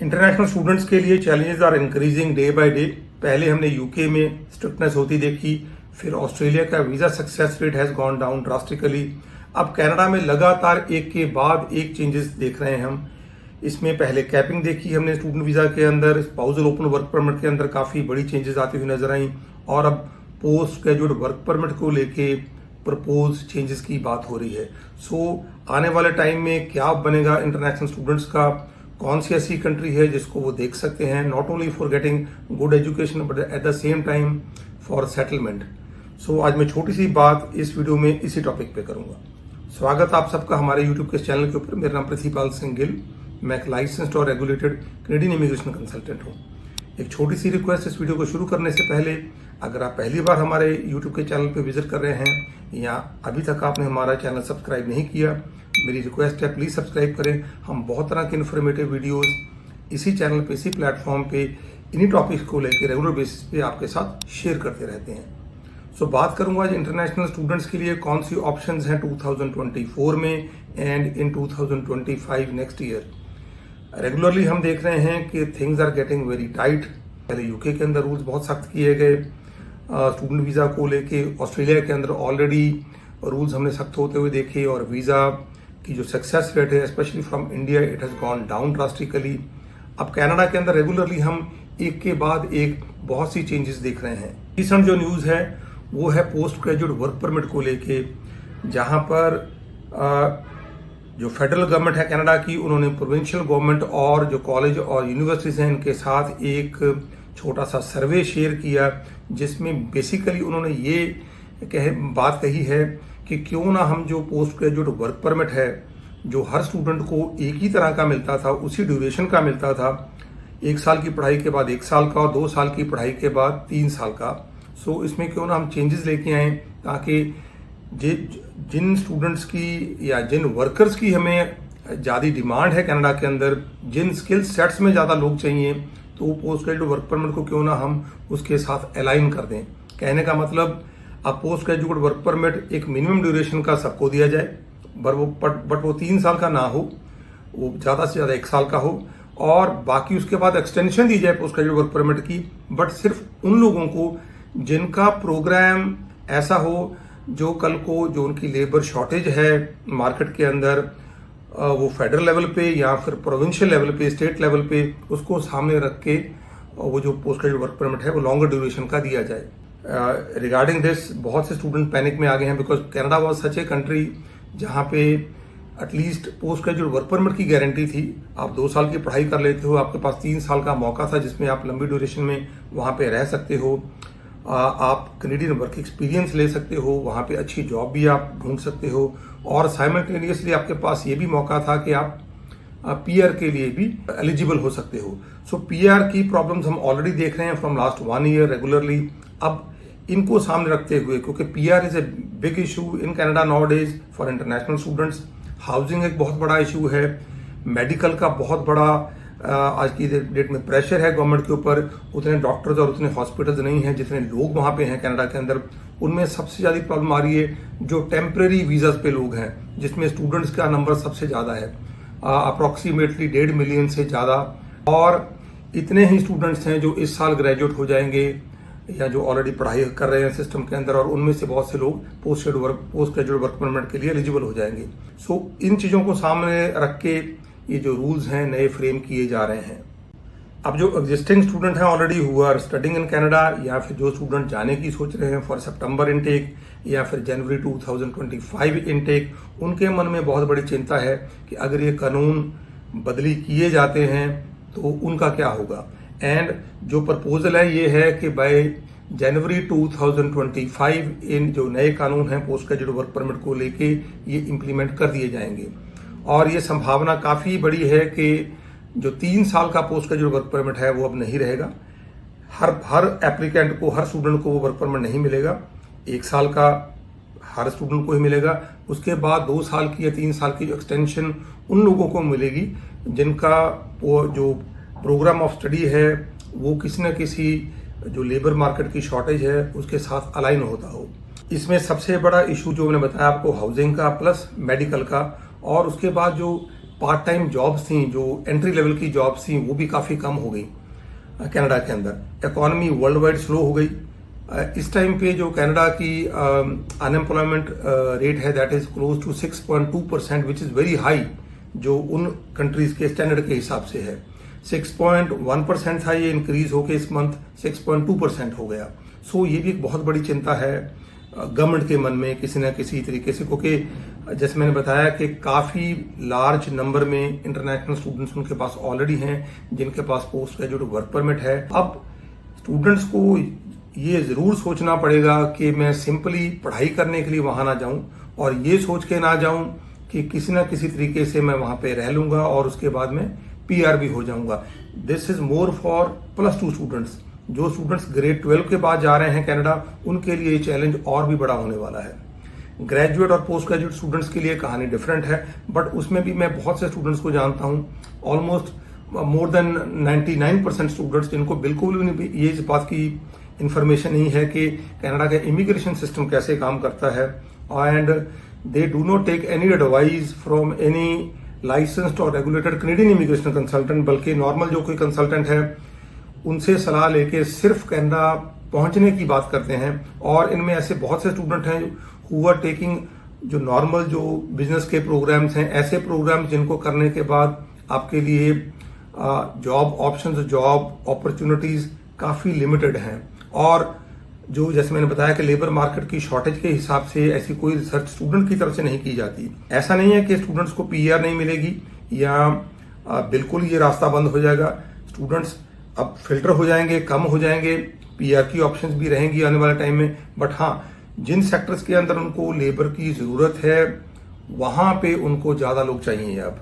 International students के लिए challenges are increasing day by day. पहले हमने यूके में स्ट्रिक्टनेस होती देखी, फिर ऑस्ट्रेलिया का visa success rate has gone down drastically. अब कनाडा में लगातार एक के बाद एक चेंजेस देख रहे हैं हम। इसमें पहले कैपिंग देखी हमने स्टूडेंट वीजा के अंदर, स्पाउसल ओपन वर्क परमिट के अंदर काफी बड़ी चेंजेस आती हुई नजर आई, और अब पोस्ट ग्रेजुएट वर्क परमिट को लेके प्रपोज चेंजेस की बात हो रही है। आने वाले टाइम में क्या बनेगा इंटरनेशनल स्टूडेंट्स का, कौन सी ऐसी कंट्री है जिसको वो देख सकते हैं, not only for getting good education but at the same time for settlement. आज मैं छोटी सी बात इस वीडियो में इसी टॉपिक पे करूंगा। स्वागत आप सबका हमारे यूट्यूब के चैनल के ऊपर। मेरा नाम पृथ्वीपाल सिंह गिल, मैं एक लाइसेंस्ड और रेगुलेटेड कैनेडियन इमिग्रेशन कंसल्टेंट हूँ। एक छोटी सी रिक्वेस्ट, इस वीडियो को शुरू करने से पहले अगर आप पहली बार हमारे यूट्यूब के चैनल पे विजिट कर रहे हैं या अभी तक आपने हमारा चैनल सब्सक्राइब नहीं किया, मेरी रिक्वेस्ट है प्लीज सब्सक्राइब करें। हम बहुत तरह के इन्फॉर्मेटिव वीडियोस इसी चैनल पे, इसी प्लेटफॉर्म पे, इन्हीं टॉपिक्स को लेकर रेगुलर बेसिस पे आपके साथ शेयर करते रहते हैं। बात करूंगा आज इंटरनेशनल स्टूडेंट्स के लिए कौन सी ऑप्शंस हैं 2024 में and in 2025 next year. Regularly हम देख रहे हैं कि things are getting very tight. पहले यूके के अंदर रूल्स बहुत सख्त किए गए स्टूडेंट वीजा को लेके, ऑस्ट्रेलिया के अंदर ऑलरेडी रूल्स हमने सख्त होते हुए देखे, और वीजा की जो सक्सेस रेट है specially from India it has gone down drastically. अब कनाडा के अंदर रेगुलरली हम एक के बाद एक बहुत सी चेंजेस देख रहे हैं। रिसेंट जो न्यूज है वो है पोस्ट ग्रेजुएट वर्क परमिट को लेके, जहां पर जो फेडरल गवर्नमेंट है कनाडा की, उन्होंने प्रोविंशियल गवर्नमेंट और जो कॉलेज और यूनिवर्सिटीज हैं इनके साथ एक छोटा सा सर्वे शेयर किया, जिसमें बेसिकली उन्होंने ये बात कही है कि क्यों ना हम जो पोस्ट ग्रेजुएट वर्क परमिट है जो हर स्टूडेंट को एक ही तरह का मिलता था, उसी ड्यूरेशन का मिलता था, 1 साल की पढ़ाई के बाद 1 साल का और 2 साल की पढ़ाई के बाद 3 साल का। इसमें क्यों ना हम चेंजेस लेके आए, ताकि जिन स्टूडेंट्स की या जिन वर्कर्स की हमें ज़्यादा डिमांड है कनाडा के अंदर, जिन स्किल सेट्स में ज़्यादा लोग चाहिए, तो पोस्ट ग्रेजुएट वर्क परमिट को क्यों ना हम उसके साथ अलाइन कर दें। कहने का मतलब अब पोस्ट ग्रेजुएट वर्क परमिट एक मिनिमम ड्यूरेशन का सबको दिया जाए, बट वो 3 साल का ना हो, वो ज़्यादा से ज़्यादा 1 साल का हो, और बाकी उसके बाद एक्सटेंशन दी जाए पोस्ट ग्रेजुएट वर्क परमिट की, बट सिर्फ उन लोगों को जिनका प्रोग्राम ऐसा हो जो कल को जो उनकी लेबर शॉर्टेज है मार्केट के अंदर, वो फेडरल लेवल पे या फिर प्रोविंशियल लेवल पे, स्टेट लेवल पे, उसको सामने रख के वो जो पोस्ट ग्रेजुएट वर्क परमिट है वो लॉन्गर ड्यूरेशन का दिया जाए। रिगार्डिंग दिस बहुत से स्टूडेंट पैनिक में आ गए हैं, because Canada was such a country जहाँ पे at least post graduate work permit की गारंटी थी। आप 2 साल की पढ़ाई कर लेते हो, आपके पास 3 साल का मौका था जिसमें आप लंबी ड्यूरेशन में वहाँ पे रह सकते हो, आप कैनेडियन वर्क एक्सपीरियंस ले सकते हो, वहाँ पे अच्छी जॉब भी आप ढूंढ सकते हो, और साइमल्टेनियसली आपके पास ये भी मौका था कि आप पीआर के लिए भी एलिजिबल हो सकते हो। पीआर की प्रॉब्लम्स हम ऑलरेडी देख रहे हैं फ्रॉम लास्ट 1 ईयर रेगुलरली। अब इनको सामने रखते हुए, क्योंकि PR is a big issue in Canada nowadays for international students, housing एक बहुत बड़ा इशू है, मेडिकल का बहुत बड़ा आज की डेट में प्रेशर है गवर्नमेंट के ऊपर। उतने डॉक्टर्स और उतने हॉस्पिटल्स नहीं हैं जितने लोग वहां पे हैं कनाडा के अंदर। उनमें सबसे ज्यादा प्रॉब्लम आ रही है जो टेम्परेरी वीजाज पे लोग हैं, जिसमें स्टूडेंट्स का नंबर सबसे ज्यादा है, अप्रोक्सीमेटली 1.5 मिलियन से ज्यादा, और इतने ही स्टूडेंट्स हैं जो इस साल ग्रेजुएट हो जाएंगे या जो ऑलरेडी पढ़ाई कर रहे हैं सिस्टम के अंदर, और उनमें से बहुत से लोग पोस्ट ग्रेजुएट वर्क परमिट के लिए एलिजिबल हो जाएंगे। इन चीजों को सामने रख के ये जो रूल्स हैं नए फ्रेम किए जा रहे हैं। अब जो एग्जिस्टिंग स्टूडेंट हैं already who are studying in Canada, या फिर जो स्टूडेंट जाने की सोच रहे हैं फॉर सितंबर इनटेक या फिर जनवरी 2025 इनटेक, उनके मन में बहुत बड़ी चिंता है कि अगर ये कानून बदली किए जाते हैं तो उनका क्या होगा। एंड जो प्रपोजल है ये है कि बाय जनवरी 2025 इन जो नए कानून हैं पोस्ट ग्रेजुएट वर्क परमिट को लेके ये इम्प्लीमेंट कर दिए जाएंगे, और ये संभावना काफी बड़ी है कि जो 3 साल का पोस्ट ग्रेजुएट वर्क परमिट है वो अब नहीं रहेगा। हर एप्लीकेंट को, हर स्टूडेंट को वो वर्क परमिट नहीं मिलेगा, 1 साल का हर स्टूडेंट को ही मिलेगा। उसके बाद 2 साल की या 3 साल की जो एक्सटेंशन उन लोगों को मिलेगी जिनका वो जो प्रोग्राम ऑफ स्टडी है वो किसी न किसी जो लेबर मार्केट की शॉर्टेज है उसके साथ अलाइन होता हो। इसमें सबसे बड़ा इशू जो मैंने बताया आपको हाउसिंग का प्लस मेडिकल का, और उसके बाद जो पार्ट टाइम जॉब्स थी, जो एंट्री लेवल की जॉब्स थी, वो भी काफ़ी कम हो गई कनाडा के अंदर। इकोनॉमी वर्ल्ड वाइड स्लो हो गई। इस टाइम पे जो कनाडा की अनएम्प्लॉयमेंट रेट है that is close to 6.2%, which is very high जो उन कंट्रीज के स्टैंडर्ड के हिसाब से है। 6.1% था, ये इंक्रीज होके इस मंथ 6.2% हो गया। सो ये भी एक बहुत बड़ी चिंता है गवर्नमेंट के मन में किसी न किसी तरीके से, क्योंकि जैसे मैंने बताया कि काफ़ी लार्ज नंबर में इंटरनेशनल स्टूडेंट्स उनके पास ऑलरेडी हैं जिनके पास पोस्ट ग्रेजुएट वर्क परमिट है। अब स्टूडेंट्स को ये ज़रूर सोचना पड़ेगा कि मैं सिंपली पढ़ाई करने के लिए वहाँ ना जाऊँ और ये सोच के ना जाऊँ कि किसी न किसी तरीके से मैं वहाँ पे रह लूँगा और उसके बाद में PR भी हो जाऊँगा। This is more for +2 students. जो स्टूडेंट्स ग्रेड 12 के बाद जा रहे हैं कनाडा, उनके लिए ये चैलेंज और भी बड़ा होने वाला है। ग्रेजुएट और पोस्ट ग्रेजुएट स्टूडेंट्स के लिए कहानी डिफरेंट है, बट उसमें भी मैं बहुत से स्टूडेंट्स को जानता हूँ, ऑलमोस्ट मोर देन 99% स्टूडेंट्स जिनको बिल्कुल भी नहीं ये इस बात की इंफॉर्मेशन नहीं है कि कनाडा का इमिग्रेशन सिस्टम कैसे काम करता है, and they do not take any advice from any licensed और रेगुलेटेड कैनेडियन इमिग्रेशन कंसल्टेंट, बल्कि नॉर्मल जो कोई कंसल्टेंट है उनसे सलाह लेके सिर्फ कनाडा पहुंचने की बात करते हैं। और इनमें ऐसे बहुत से स्टूडेंट हैं हु आर टेकिंग जो नॉर्मल जो बिजनेस के प्रोग्राम्स हैं, ऐसे प्रोग्राम्स जिनको करने के बाद आपके लिए जॉब ऑप्शंस, जॉब अपॉर्चुनिटीज काफ़ी लिमिटेड हैं। और जो जैसे मैंने बताया कि लेबर मार्केट की शॉर्टेज के हिसाब से ऐसी कोई रिसर्च स्टूडेंट की तरफ से नहीं की जाती। ऐसा नहीं है कि स्टूडेंट्स को PR नहीं मिलेगी या बिल्कुल ये रास्ता बंद हो जाएगा। स्टूडेंट्स अब फिल्टर हो जाएंगे, कम हो जाएंगे, PR की ऑप्शंस भी रहेंगी आने वाले टाइम में। बट हाँ, जिन सेक्टर्स के अंदर उनको लेबर की जरूरत है वहां पे उनको ज्यादा लोग चाहिए। अब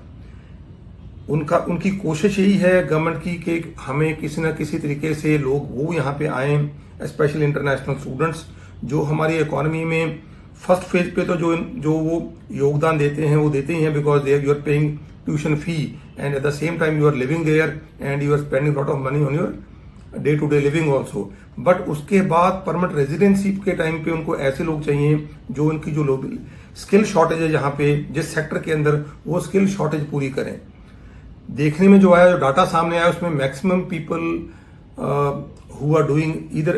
उनकी कोशिश यही है गवर्नमेंट की कि हमें किसी न किसी तरीके से लोग वो यहाँ पे आए, स्पेशली इंटरनेशनल स्टूडेंट्स जो हमारी इकोनॉमी में फर्स्ट फेज पे तो जो वो योगदान देते हैं वो देते ही हैं, because they you are paying tuition fee and at the same time you are living there and you are spending lot of money on your day to day living also. But उसके बाद permanent residency के time पे उनको ऐसे लोग चाहिए जो उनकी जो लोग स्किल शॉर्टेज है यहाँ पे जिस सेक्टर के अंदर, वो स्किल शॉर्टेज पूरी करें। देखने में जो आया, जो डाटा सामने आया, उसमें maximum people who are doing either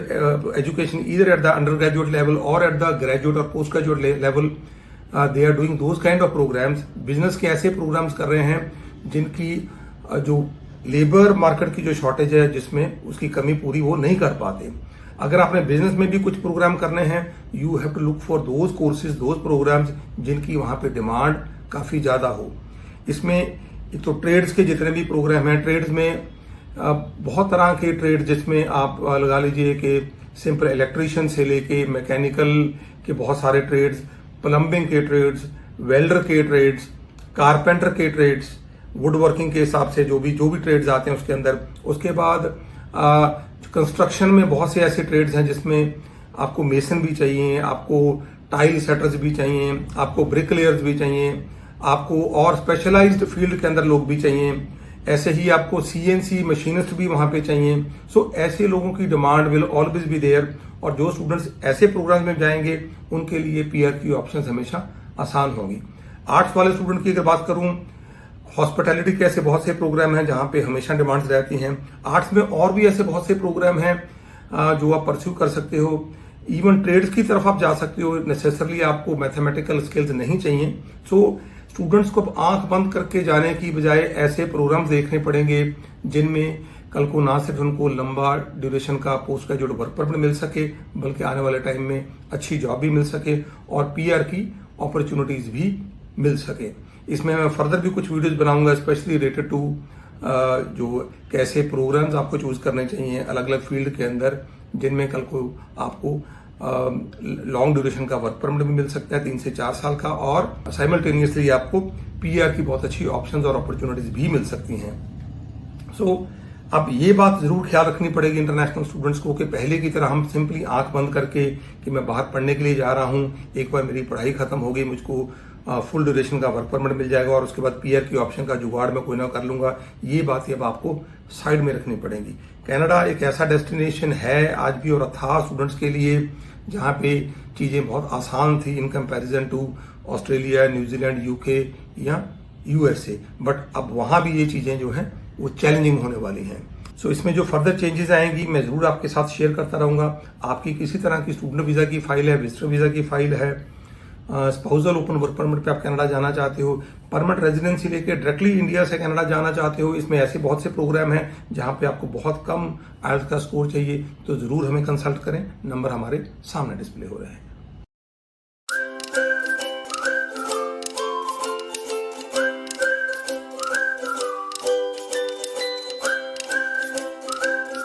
education either at the undergraduate level or at the graduate or postgraduate level, they are doing those kind of programs। Business के ऐसे प्रोग्राम्स कर रहे हैं जिनकी जो लेबर मार्केट की जो शॉर्टेज है जिसमें उसकी कमी पूरी वो नहीं कर पाते। अगर आपने बिजनेस में भी कुछ प्रोग्राम करने हैं, you have to look for those courses, those programs जिनकी वहां पे डिमांड काफी ज्यादा हो। इसमें एक तो ट्रेड्स के जितने भी प्रोग्राम हैं, ट्रेड्स में बहुत तरह के ट्रेड जिसमें आप लगा लीजिए कि सिंपल इलेक्ट्रीशियन से लेके मैकेनिकल के बहुत सारे ट्रेड्स, प्लम्बिंग के ट्रेड्स, वेल्डर के ट्रेड्स, कारपेंटर के ट्रेड्स, वुड वर्किंग के हिसाब से जो भी ट्रेड्स आते हैं उसके अंदर। उसके बाद कंस्ट्रक्शन में बहुत से ऐसे ट्रेड्स हैं जिसमें आपको मेसन भी चाहिए, आपको टाइल सेटर्स भी चाहिए, आपको ब्रिकलेयर्स भी चाहिए, आपको और स्पेशलाइज्ड फील्ड के अंदर लोग भी चाहिए। ऐसे ही आपको CNC मशीनिस्ट भी वहां पे चाहिए। सो ऐसे लोगों की demand will always be there. और जो स्टूडेंट्स ऐसे प्रोग्राम में जाएंगे उनके लिए PR की ऑप्शंस हमेशा आसान होंगी। आर्ट्स वाले स्टूडेंट की अगर बात करूं, हॉस्पिटैलिटी के ऐसे बहुत से प्रोग्राम हैं जहां पे हमेशा डिमांड्स रहती हैं। आर्ट्स में और भी ऐसे बहुत से प्रोग्राम हैं जो आप परस्यू कर सकते हो। इवन ट्रेड्स की तरफ आप जा सकते हो, नेसेसरली आपको मैथमेटिकल स्किल्स नहीं चाहिए। सो स्टूडेंट्स को आंख बंद करके जाने की बजाय ऐसे प्रोग्राम्स देखने पड़ेंगे जिनमें कल को ना सिर्फ उनको लंबा ड्यूरेशन का पोस्ट ग्रेजुएट वर्क परमिट मिल सके, बल्कि आने वाले टाइम में अच्छी जॉब भी मिल सके और PR की अपॉर्चुनिटीज भी मिल सके। इसमें मैं फर्दर भी कुछ वीडियोस बनाऊंगा स्पेशली रिलेटेड टू जो कैसे प्रोग्राम्स आपको चूज करने चाहिए अलग अलग फील्ड के अंदर, जिनमें कल को आपको लॉन्ग ड्यूरेशन का वर्क परमिट भी मिल सकता है 3 से 4 साल का, और साइमल्टेनियसली आपको PR की बहुत अच्छी ऑप्शंस और अपॉर्चुनिटीज भी मिल सकती हैं। सो अब ये बात जरूर ख्याल रखनी पड़ेगी इंटरनेशनल स्टूडेंट्स को कि पहले की तरह हम सिंपली आंख बंद करके कि मैं बाहर पढ़ने के लिए जा रहा हूं, एक बार मेरी पढ़ाई खत्म हो गई, मुझको फुल ड्यूरेशन का वर्क परमिट मिल जाएगा और उसके बाद PR की ऑप्शन का जुगाड़ में कोई ना कर लूंगा, ये बातें अब आपको साइड में रखनी पड़ेगी। कनाडा एक ऐसा डेस्टिनेशन है आज भी और था स्टूडेंट्स के लिए जहां पे चीजें बहुत आसान थी in comparison to Australia, New Zealand, UK या यूएसए, बट अब वहां भी ये चीजें जो हैं वो चैलेंजिंग होने वाली हैं। सो इसमें जो फर्दर चेंजेस आएंगी मैं जरूर आपके साथ शेयर करता रहूंगा। आपकी किसी तरह की स्टूडेंट वीजा की फाइल है, विजिटर वीजा की फाइल है, स्पाउसल ओपन वर्क परमिट पे आप कनाडा जाना चाहते हो, परमानेंट रेजिडेंसी लेके डायरेक्टली इंडिया से कनाडा जाना चाहते हो, इसमें ऐसे बहुत से प्रोग्राम हैं जहां पे आपको बहुत कम आईएलटीएस का स्कोर चाहिए, तो जरूर हमें कंसल्ट करें। नंबर हमारे सामने डिस्प्ले हो रहे हैं।